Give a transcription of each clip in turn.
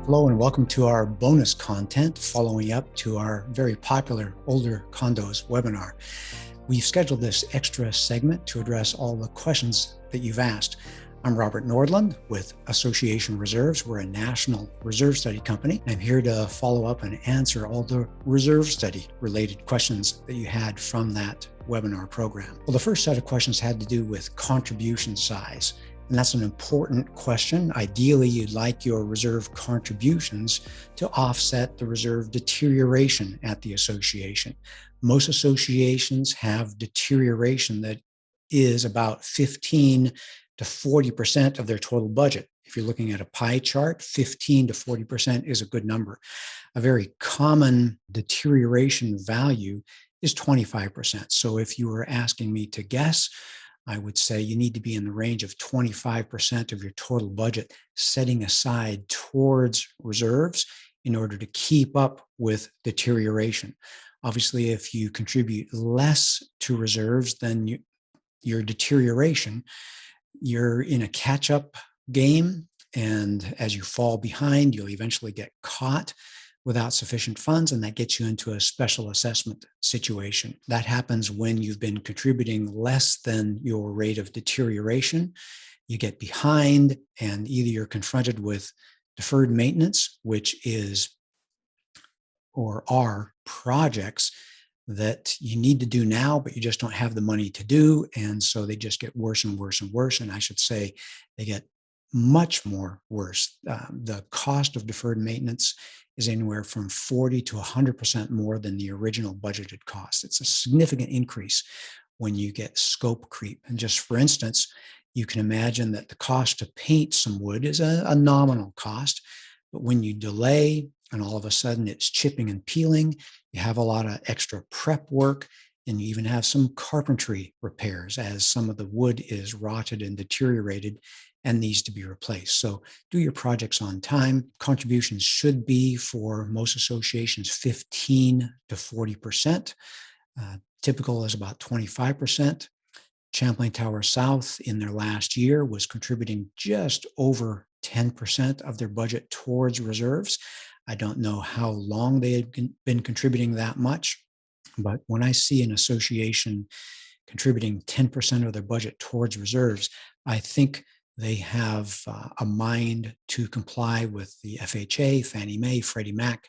Hello and welcome to our bonus content following up to our very popular Older Condos webinar. We've scheduled this extra segment to address all the questions that you've asked. I'm Robert Nordland with Association Reserves. We're a national reserve study company. I'm here to follow up and answer all the reserve study related questions that you had from that webinar program. Well, the first set of questions had to do with contribution size. And that's an important question. Ideally, you'd like your reserve contributions to offset the reserve deterioration at the association. Most associations have deterioration that is about 15 to 40% of their total budget. If you're looking at a pie chart, 15 to 40% is a good number. A very common deterioration value is 25%. So if you were asking me to guess, I would say you need to be in the range of 25% of your total budget setting aside towards reserves in order to keep up with deterioration. Obviously, if you contribute less to reserves than your deterioration, you're in a catch-up game, and as you fall behind, you'll eventually get caught without sufficient funds, and that gets you into a special assessment situation. That happens when you've been contributing less than your rate of deterioration. You get behind, and either you're confronted with deferred maintenance, which is or are projects that you need to do now, but you just don't have the money to do, and so they just get worse and worse and worse, and I should say they get much more worse. The cost of deferred maintenance is anywhere from 40 to 100% more than the original budgeted cost. It's a significant increase when you get scope creep. And just for instance, you can imagine that the cost to paint some wood is a nominal cost, but when you delay and all of a sudden it's chipping and peeling, you have a lot of extra prep work, and you even have some carpentry repairs as some of the wood is rotted and deteriorated and needs to be replaced. So do your projects on time. Contributions should be, for most associations, 15 to 40%. Typical is about 25%. Champlain Tower South in their last year was contributing just over 10% of their budget towards reserves. I don't know how long they had been contributing that much, but when I see an association contributing 10% of their budget towards reserves, I think they have a mind to comply with the FHA, Fannie Mae, Freddie Mac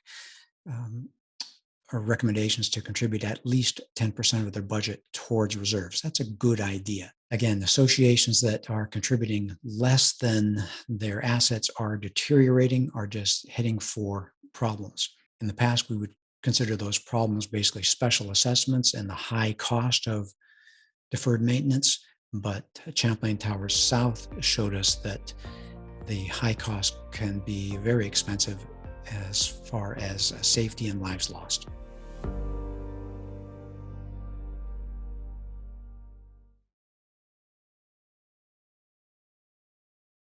recommendations to contribute at least 10% of their budget towards reserves. That's a good idea. Again, associations that are contributing less than their assets are deteriorating, are just heading for problems. In the past, we would consider those problems basically special assessments and the high cost of deferred maintenance. But Champlain Towers South showed us that the high cost can be very expensive as far as safety and lives lost.